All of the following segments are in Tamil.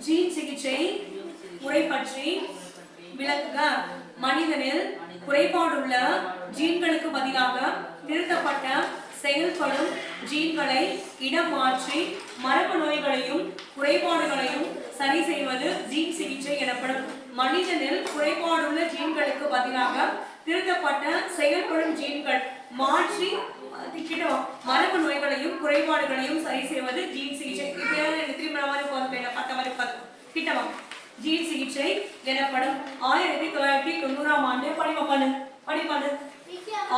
ஜீன் சிகிச்சை முறை பற்றி விளக்குக. மனிதனில் குறைபாடுள்ள ஜீன்களுக்கு பதிலாக திருத்தப்பட்ட செயல்படும் ஜீன்களை இடம் மாற்றி மரபு நோய்களையும் குறைபாடுகளையும் சரி செய்வது ஜீன் சிகிச்சை எனப்படும். மனிதனில் குறைபாடுள்ள ஜீன்களுக்கு பதிலாக திருத்தப்பட்ட செயல்படும் ஜீன்கள் மாற்றி மரபு நோய்களையும் குறைபாடுகளையும் சரி செய்வது ஜீன் சிகிச்சை. கிட்டவா ஜீன் சிகிச்சை எனப்படும். 1990ஆம் ஆண்டு படிப்பாடு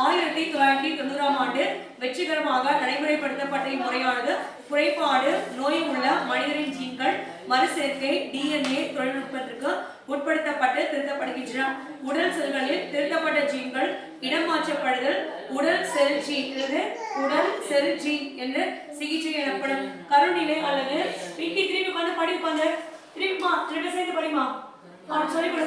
1990ஆம் ஆண்டு வெற்றிகரமாக நடைமுறைப்படுத்தப்பட்ட இம்முறையானது குறைபாடு நோய் உள்ள மனிதரின் ஜீன்கள் மறுசேர்க்கை DNA தொழில்நுட்பத்திற்கு உட்படுத்தப்பட்டு திருத்தப்படுகின்றன. உடல் செல்களில் திருத்தப்பட்ட ஜீன்கள் இடம் மாற்றப்படுதல் உடல் செல் ஜீன் என்று சிகிச்சை எனப்படும். கருநிலை அல்லது திருப்பி படிப்பாங்க திருப்பி சேர்ந்து படிமா சொல்லிக்கொடு.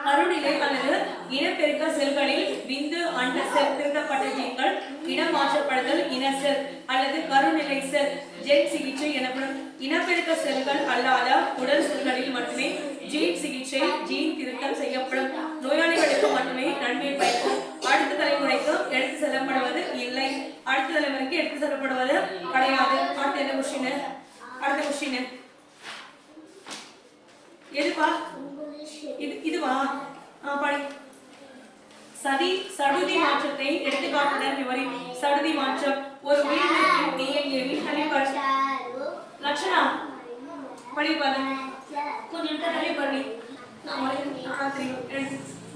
கருநிலை அல்லது இனப்பெருக்க செல்களில் விந்து அண்ட செல் திருத்தப்பட்ட ஜீன்கள் இடம் மாற்றப்படுதல் இன செல் அல்லது கருநிலை செல் ஜென் சிகிச்சை எனப்படும். இனப்பெருக்க செல்கள் அல்லாத உடல் செல்களில் மட்டுமே ஜீன் சிகிச்சை ஜீன் திருத்தம் செய்யப்படும். நோயாளிகளுக்கு மட்டுமே நன்மை பயக்கும். அடுத்த தலைமுறைக்கு எடுத்து செல்லப்படுவது இல்லை. அடுத்த தலைமுறைக்கு எடுத்து செல்லப்படுவது கிடையாது. அடுத்த கொஸ்டின் எதுப்பா இதுவா படி. சடுதி மாற்றத்தை எடுத்துக்காட்டுடன் விவரி. சடுதி மாற்றம் ஒரு உயிரினத்தின் டிஎன்ஏவின் லட்சணா படிப்பாரு கொஞ்சம் தள்ளி பண்ணி.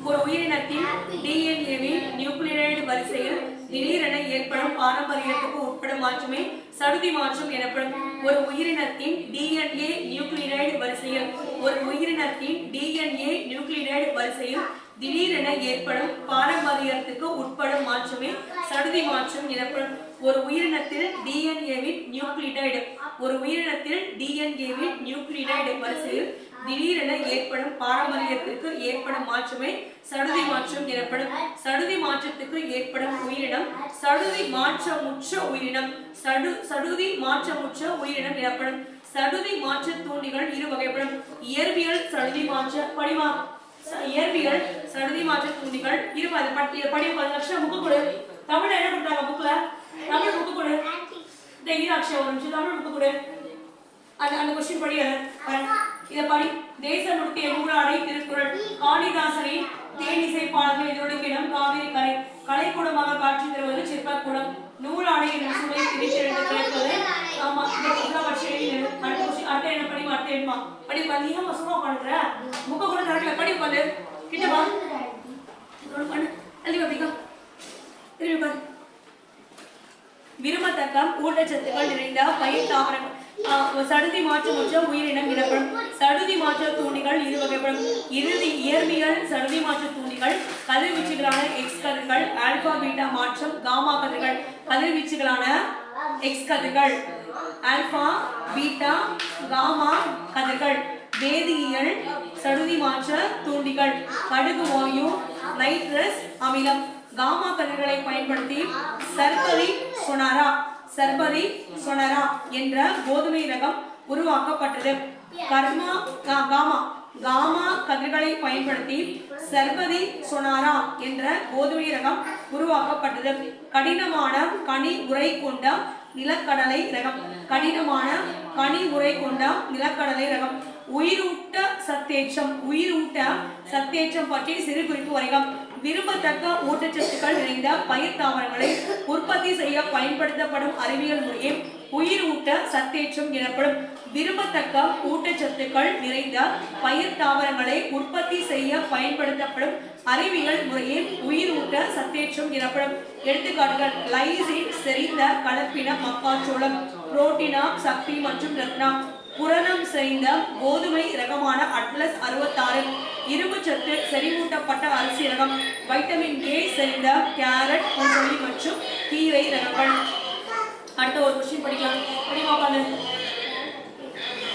ஒரு உயிரினத்தின் டிஎன்ஏவின் நியூக்ளியோடைடு வரிசையில் திடீரென ஏற்படும் பாரம்பரியத்துக்கு உட்படும் மாற்றமே சடுதி மாற்றம் எனப்படும். ஒரு உயிரினத்தின் டிஎன்ஏ நியூக்ளியோடைடு வரிசையில் திடீரென ஏற்படும் பாரம்பரியத்துக்கு உட்படும் மாற்றமே சடுதி மாற்றம் எனப்படும். ஒரு உயிரினத்தில் டிஎன்ஏவின் நியூக்ளியோடைடு வரிசையில் திடீரென ஏற்படும் பாரம்பரியத்திற்கு ஏற்படும் மாற்றமே சடுதி மாற்றம் எனப்படும். சடுதி மாற்றத்துக்கு ஏற்படும் உயிரினம் சடுதி மாற்றமுற்ற உயிரினம் எனப்படும். சடுதி மாற்ற தூண்டிகள் இரு வகைப்படும். இயற்பியல் சடுதி மாற்ற தூண்டிகள் இருபது லட்சம் புக்கு கொடு. தமிழ் என்ன பண்றாங்க புக்ல தமிழ் புக்கு கொடு. இந்த ஈராட்சி ஒரு நிமிஷம் தமிழ் புக்கு கொடு. அந்த கொஸ்டின் படி இதை படி. தேசமுடுத்திய நூலாடை திருக்குறள் காளிதாசனின் தேனிசை பாடல்கள் இதொடுக்கிடம் காவிரி கரை கலைக்கூடமாக காட்சி தருவது சிற்பக்கூடம். நூலாடை என்ற சூழலை திரிச்செழுந்து கிடைப்பது ஆமா இந்த பட்சியில் அட்டை என்ன படி அட்டை என்னமா படி நீங்க மசுமா பண்ற முக கூட கரெக்ட்ல படி பாரு கிட்டவா திரும்பி பாரு. விரும்பத்தக்க ஊட்டச்சத்துக்கள் நிறைந்த பயிர் தாவரங்கள் சடுதி மாற்றமுற்ற உயிரினம் எனப்படும். சடுதி மாற்ற தூண்டிகள் இரு வகைப்படும். இயற்பியல் சடுதி மாற்ற தூண்டிகள் கதிர்வீச்சுகளான எக்ஸ் கதிர்கள் ஆல்பா பீட்டா மாற்றம் காமா கதிர்கள் கதிர்வீச்சுகளான எக்ஸ் கதிர்கள் ஆல்பா பீட்டா காமா கதிர்கள். வேதியியல் சடுதி மாற்ற தூண்டிகள் கடுகு வாயு நைட்ரஸ் அமிலம் காமா கதிர்களை பயன்படுத்தி சர்பரி சொனரா என்ற கோதுமை ரகம் உருவாக்கப்பட்டது. காமா கதிர்களை பயன்படுத்தி சர்பரி சொனாரா என்ற கோதுமை ரகம் உருவாக்கப்பட்டது. கடினமான கனி உரை கொண்ட நிலக்கடலை ரகம். உயிரூட்ட சத்தேற்றம் பற்றி சிறு குறிப்பு வரைகம். விரும்பத்தக்க ஊட்டச்சத்துக்கள் நிறைந்த பயிர் தாவரங்களை உற்பத்தி செய்ய பயன்படுத்தப்படும் அறிவியல் முறையே உயிரூட்ட சத்தேற்றம் எனப்படும். விரும்பத்தக்க ஊட்டச்சத்துக்கள் நிறைந்த பயிர் தாவரங்களை உற்பத்தி செய்ய பயன்படுத்தப்படும் அறிவியல் முறையே உயிரூட்ட சத்தேற்றம் எனப்படும். எடுத்துக்காட்டுகள் லைசின் செறிந்த கலப்பின மக்காச்சோளம், புரோட்டினா சக்தி மற்றும் ரத்னா, புரதம் செறிந்த கோதுமை ரகமான அட்லஸ் 66, இரும்பு சத்து செறிவூட்டப்பட்ட அரிசி ரகம், வைட்டமின் ஏ செறிந்த கேரட் பூசணி மற்றும் கீரை ரகங்கள். அடுத்த ஒரு கொஸ்டின் படிக்கலாம்.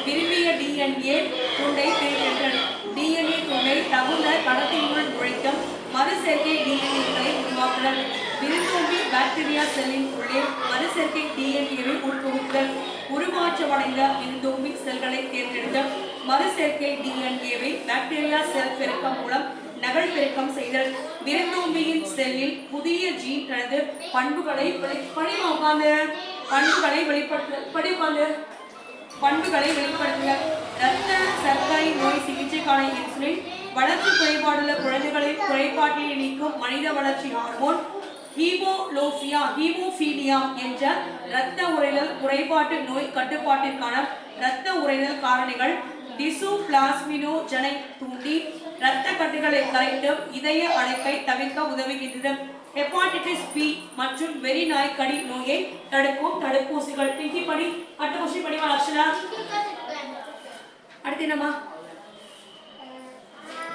விரும்பிய டிஎன்ஏ துண்டை தேர்ந்தெடுத்தல். டிஎன்ஏ துண்டை தகுந்த கடத்தினுள் நுழைக்கும் மறுசேர்க்கை டிஎன்ஏக்களை உருவாக்குதல். விருந்தோம்பி பாக்டீரியா செல்லின் உள்ளே மறுசேர்க்கை டிஎன்ஏவை உட்புகுத்தல். உருமாற்ற தடுமாற்றமடைந்த எண்டோமிக் செல்களை தேர்ந்தெடுத்து மறுசேர்க்கை டிஎன்ஏவை பாக்டீரியா செல் பெருக்கம் மூலம் நகல் பெருக்கம் செய்தல். விருந்தோம்பியின் செல்லில் புதிய ஜீன் தனது பண்புகளை வெளிப்படுத்துதல். இரத்த சர்க்கரை நோய் சிகிச்சைக்கான இன்சுலின், வளர்ச்சி குறைபாடுள்ள குழந்தைகளின் குறைபாட்டினை நீக்கும் மனித வளர்ச்சி ஹார்மோன், ஹீமோபீலியா என்ற இரத்த உறைதல் குறைபாட்டு நோய் கட்டுப்பாட்டிற்கான இரத்த உறைதல் காரணிகள் டிசுபிளாஸ்மினோஜனை தூண்டி இரத்த கட்டுகளை கரைத்து இதய அடைப்பை தவிர்க்க உதவுகின்றது. ஹெப்பாட்டிட்டிஸ் பி மற்றும் வெறிநாய் கடி நோயை தடுக்கும் தடுப்பூசிகள். படி அடுத்த படிவா லட்சணா. அடுத்து என்னமா?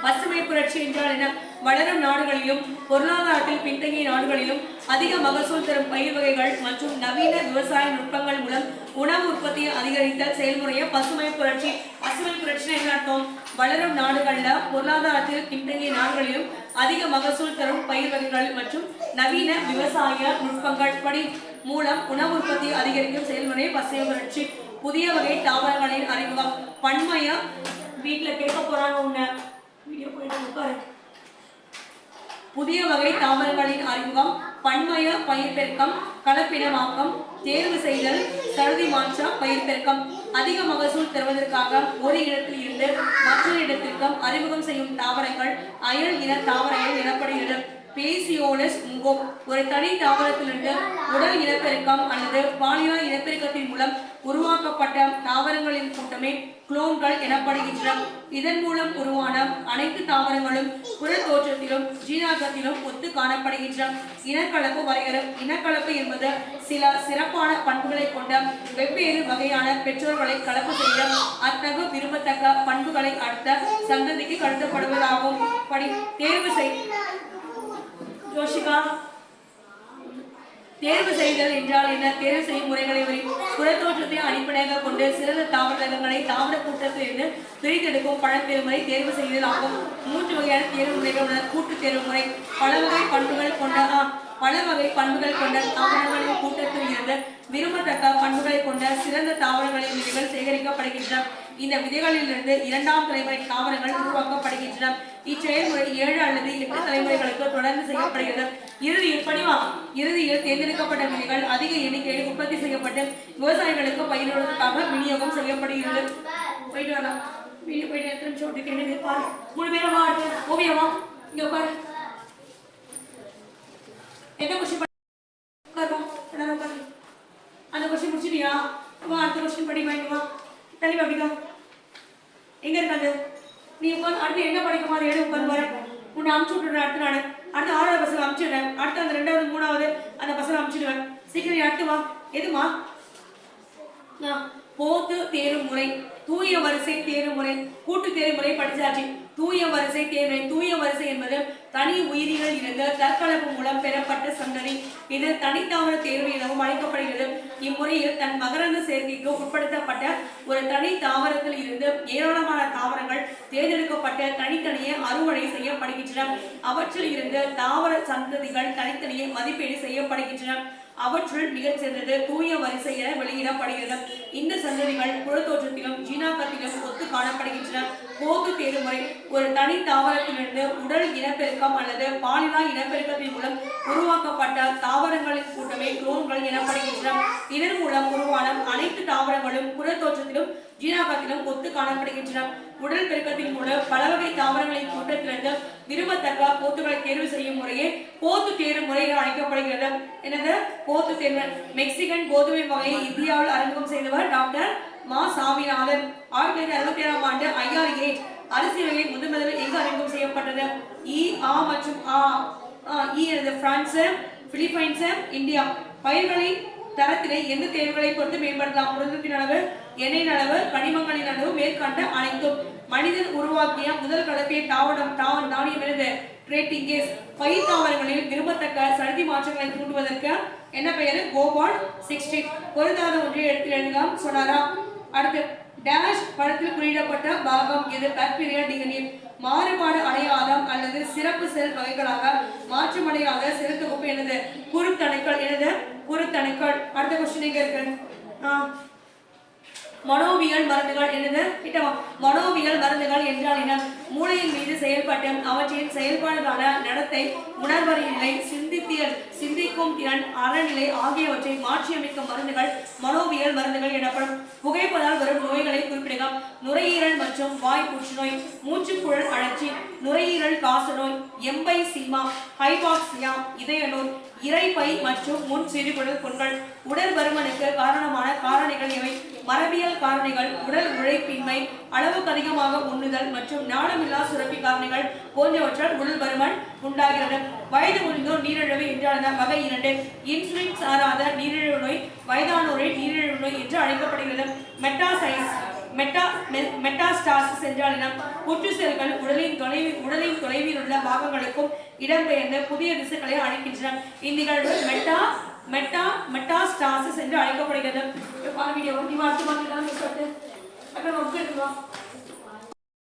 பசுமை புரட்சி என்றால் என்ன? வளரும் நாடுகளிலும் பொருளாதாரத்தில் பின்தங்கிய நாடுகளிலும் அதிக மகசூல் தரும் பயிர் வகைகள் மற்றும் நவீன விவசாய நுட்பங்கள் மூலம் உணவு உற்பத்தியை அதிகரித்தல் செயல்முறையை பசுமை புரட்சி. பசுமை புரட்சி என்ன அர்த்தம்? வளரும் நாடுகள்ல பொருளாதாரத்தில் பின்தங்கிய நாடுகளிலும் அதிக மகசூல் தரும் பயிர் வகைகள் மற்றும் நவீன விவசாய நுட்பங்கள் படி மூலம் உணவு உற்பத்தியை அதிகரிக்கும் செயல்முறையை பசுமை புரட்சி. புதிய வகை தாவரங்களின் அறிமுகம். பன்மைய வீட்டுல கேட்க போறாங்க உன்ன வீடியோ போயிட்டு உட்காரு. புதிய வகை தாவரங்களின் அறிமுகம், பன்மய பயிர் பெருக்கம், கலப்பினமாக்கம், தேர்வு செய்தல், சருதி மாற்றம், பயிர் பெருக்கம். அதிக மகசூல் தருவதற்காக ஒரு இடத்தில் இருந்து மற்றொரு இடத்திற்கும் அறிமுகம் செய்யும் தாவரங்கள் அயல் இன தாவரங்கள் எனப்படுகிறது. பேசியோலஸ் முங்கோ ஒரு தனி தாவரத்திலிருந்து உடல் இனப்பெருக்கம் அல்லது பாலினா இனப்பெருக்கத்தின் மூலம் உருவாக்கப்பட்ட தாவரங்களின் கூட்டமே குளோன்கள் எனப்படுகின்றன. இதன் மூலம் உருவான அனைத்து தாவரங்களும் புற தோற்றத்திலும் ஜீனாகத்திலும் ஒத்து காணப்படுகின்றன. இனக்கலப்பு வரையறை. இனக்கலப்பு என்பது சில சிறப்பான பண்புகளை கொண்ட வெவ்வேறு வகையான பெற்றோர்களை கலப்பு செய்ய அத்தகு விரும்பத்தக்க பண்புகளை அடுத்த சந்ததிக்கு கடத்தப்படுவதாகும். தேர்வு செய் யோசிகா. தேர்வு செய்தல் என்றால் என்ன? தேர்வு செய்யும் முறைகளை புறத்தோற்றத்தை அடிப்படையாக கொண்டு சிறந்த தாவர ரகங்களை தாவர கூட்டத்திலிருந்து பிரித்தெடுக்கும் பழப்பெருமுறை தேர்வு செய்தல் ஆகும். 3 வகையான தேர்வு முறைகள் உள்ளன. கூட்டு தேர்வு முறை. பல வகை பண்புகள் கொண்ட தாவரங்களின் கூட்டத்தில் இருந்து விரும்பத்தக்க பண்புகளை கொண்ட சிறந்த தாவரங்களின் விதைகள் சேகரிக்கப்படுகின்றன. இந்த விதைகளிலிருந்து 2ஆம் தலைமுறை தாவரங்கள் உருவாக்கப்படுகின்றன. இச்செயல்முறை 7 அல்லது 8 தலைமுறைகளுக்கு தொடர்ந்து செய்யப்படுகிறது. இறுதியில் தேர்ந்தெடுக்கப்பட்ட விதைகள் அதிக எண்ணிக்கையில் உற்பத்தி செய்யப்பட்டு விவசாயிகளுக்கு பயிரிடுவதற்காக விநியோகம் செய்யப்படுகிறது. போயிட்டு வரலாம். வீடியோ போயிட்டு எத்தனை நிமிஷம் விட்டுருக்கேன் பாரு. 3 பேரும் ஓவியமா இங்க உட்காரு. என்ன கொஸ்டின் அந்த கொஸ்டின் முடிச்சிட்டியா? அடுத்த கொஸ்டின் படி வாங்கிவா. தெளிவா அப்படிக்கா. எங்க இருக்காது? நீ உட்காந்து அடுத்து என்ன படிக்க மாதிரி எடு உட்காந்து வர. உன்னை அமுச்சு விட்டுறேன். அடுத்து 6வது பசங்க அமுச்சிடுறேன். அடுத்து அந்த 2வது 3வது அந்த பசங்க அமுச்சிடுவேன். சீக்கிரம் அடுத்து வா. எதுமா? போத்து தேர்வு முறை, தூய வரிசை தேர்வு முறை, கூட்டு தேர்வு முறை படிச்சாச்சு. தூய வரிசை தேர்வு. தூய வரிசை என்பது தனி உயிரிகள் இருந்து தற்கலப்பு மூலம் பெறப்பட்ட சந்ததி. இது தனித்தாவர தேர்வு எனவும் அழைக்கப்படுகிறது. இம்முறையில் தன் மகரந்த சேர்க்கைக்கு உட்படுத்தப்பட்ட ஒரு தனி தாவரத்தில் இருந்து ஏராளமான தாவரங்கள் தேர்ந்தெடுக்கப்பட்ட தனித்தனியே அறுவடை செய்யப்படுகின்றன. அவற்றில் இருந்து தாவர சந்ததிகள் தனித்தனியே மதிப்பீடு செய்யப்படுகின்றன. அவற்றுள் மிகச்சிறந்தது தூய வரிசை என வெளியிடப்படுகிறது. இந்த சந்ததிகள் புறத்தோற்றத்திலும் ஜீனாக்கத்திலும் ஒத்து காணப்படுகின்றன. போது தேர்வுமுறை ஒரு தனி தாவரத்திலிருந்து உடல் இனப்பெருக்கம் அல்லது பாலினா இனப்பெருக்கத்தின் மூலம் உருவாக்கப்பட்ட தாவரங்களின் கூட்டமே குளோன்கள் எனப்படுகின்றன. இதன் மூலம் உருவான அனைத்து தாவரங்களும் புறத்தோற்றத்திலும் ஜீனாக்கத்திலும் ஒத்து காணப்படுகின்றன. உடல் பெருக்கத்தின் மூலம் பல வகை தாவரங்களின் கூட்டத்திலிருந்து விரும்பத்தக்க போத்துகளை தேர்வு செய்யும் முறையே போத்து தேர்வு முறை அழைக்கப்படுகிறது. எனது போத்து தேர்வு. மெக்சிகன் கோதுமை வகையை இந்தியாவில் அறிமுகம் செய்தவர் டாக்டர் மா சாமிநாதன். 1967ஆம் ஆண்டு IRA அரிசி வகை முதலில் எங்கு அறிமுகம் செய்யப்பட்டது? மற்றும் பிரான்ஸ், பிலிப்பைன்ஸ், இந்தியா. பயிர்களின் தரத்தினை எந்த தேர்வுகளை பொறுத்து மேம்படுத்தலாம்? புரதத்தின் அளவு, எண்ணெயின் அளவு, கனிமங்களின் அளவு, மேற்கண்ட அனைத்தும். மனிதன் உருவாக்கிய முதல் கலப்பிய தானியம் எழுது ரேட்டிங்கேஸ். பயிர் தாவரங்களில் விரும்பத்தக்க சருதி மாற்றங்களை தூண்டுவதற்கு என்ன பெயர்? கோபால் 60. பொருந்தாத ஒன்றை எடுத்து எழுதலாம் சொன்னாரா? அடுத்து டேஷ் படத்தில் குறியிடப்பட்ட பாகம் எது? Bacteria DNA. மாறுபாடு அடையாதம் அல்லது சிறப்பு செல் வகைகளாக மாற்றமடையாத செல் தொகுப்பு என்னது? குருத்தணுக்கள். என்னது? குருத்தணுக்கள். அடுத்த கொஸ்டின் எங்க இருக்கு? மனோவியல் மருந்துகள் என்னது கிட்டவா? மனோவியல் மருந்துகள் என்றால் என்ன? மூளையின் மீது செயல்பட்டு அவற்றின் செயல்பாடுகளான நடத்தை, உணர்வறிநிலை, சிந்திக்கும் திறன், அறநிலை ஆகியவற்றை மாற்றியமைக்கும் மருந்துகள் மனோவியல் மருந்துகள் எனப்படும். புகைப்பதால் வரும் நோய்களை குறிப்பிடுக. நுரையீரல் மற்றும் வாய் புற்றுநோய், மூச்சுக்குழல் அழற்சி, நுரையீரல் காசநோய், எம்பைசீமா, ஹைபாக்சியா, இதய நோய், இரைப்பை மற்றும் முன் சிறுகுடல் புண்கள். உடல் பருமனுக்கு காரணமான காரணிகள் எவை? மரபியல் காரணிகள், உடல் உழைப்பின்மை, அளவுக்கு அதிகமாக உண்ணுதல் மற்றும் நாளமில்லா சுரப்பி காரணிகள் போன்றவற்றால் உடல் பருமன் உண்டாகிறது. வயது முதிர்ந்தோர் நீரிழிவு என்றால் வகை 2. இன்சுலின் சாராத நீரிழிவு நோய் வயதானோரை நீரிழிவு நோய் என்று அழைக்கப்படுகிறது. மெட்டாஸ்டாசிஸ் என்றால் என்ன? புற்று செல்கள் உடலின் தொலைவில் உள்ள பாகங்களுக்கும் இடம்பெயர்ந்த புதிய திசுக்களை அழைக்கின்றன. இந்நிகழ்வு மெட்டாஸ்டாசிஸ் என்று அழைக்கப்படுகிறது.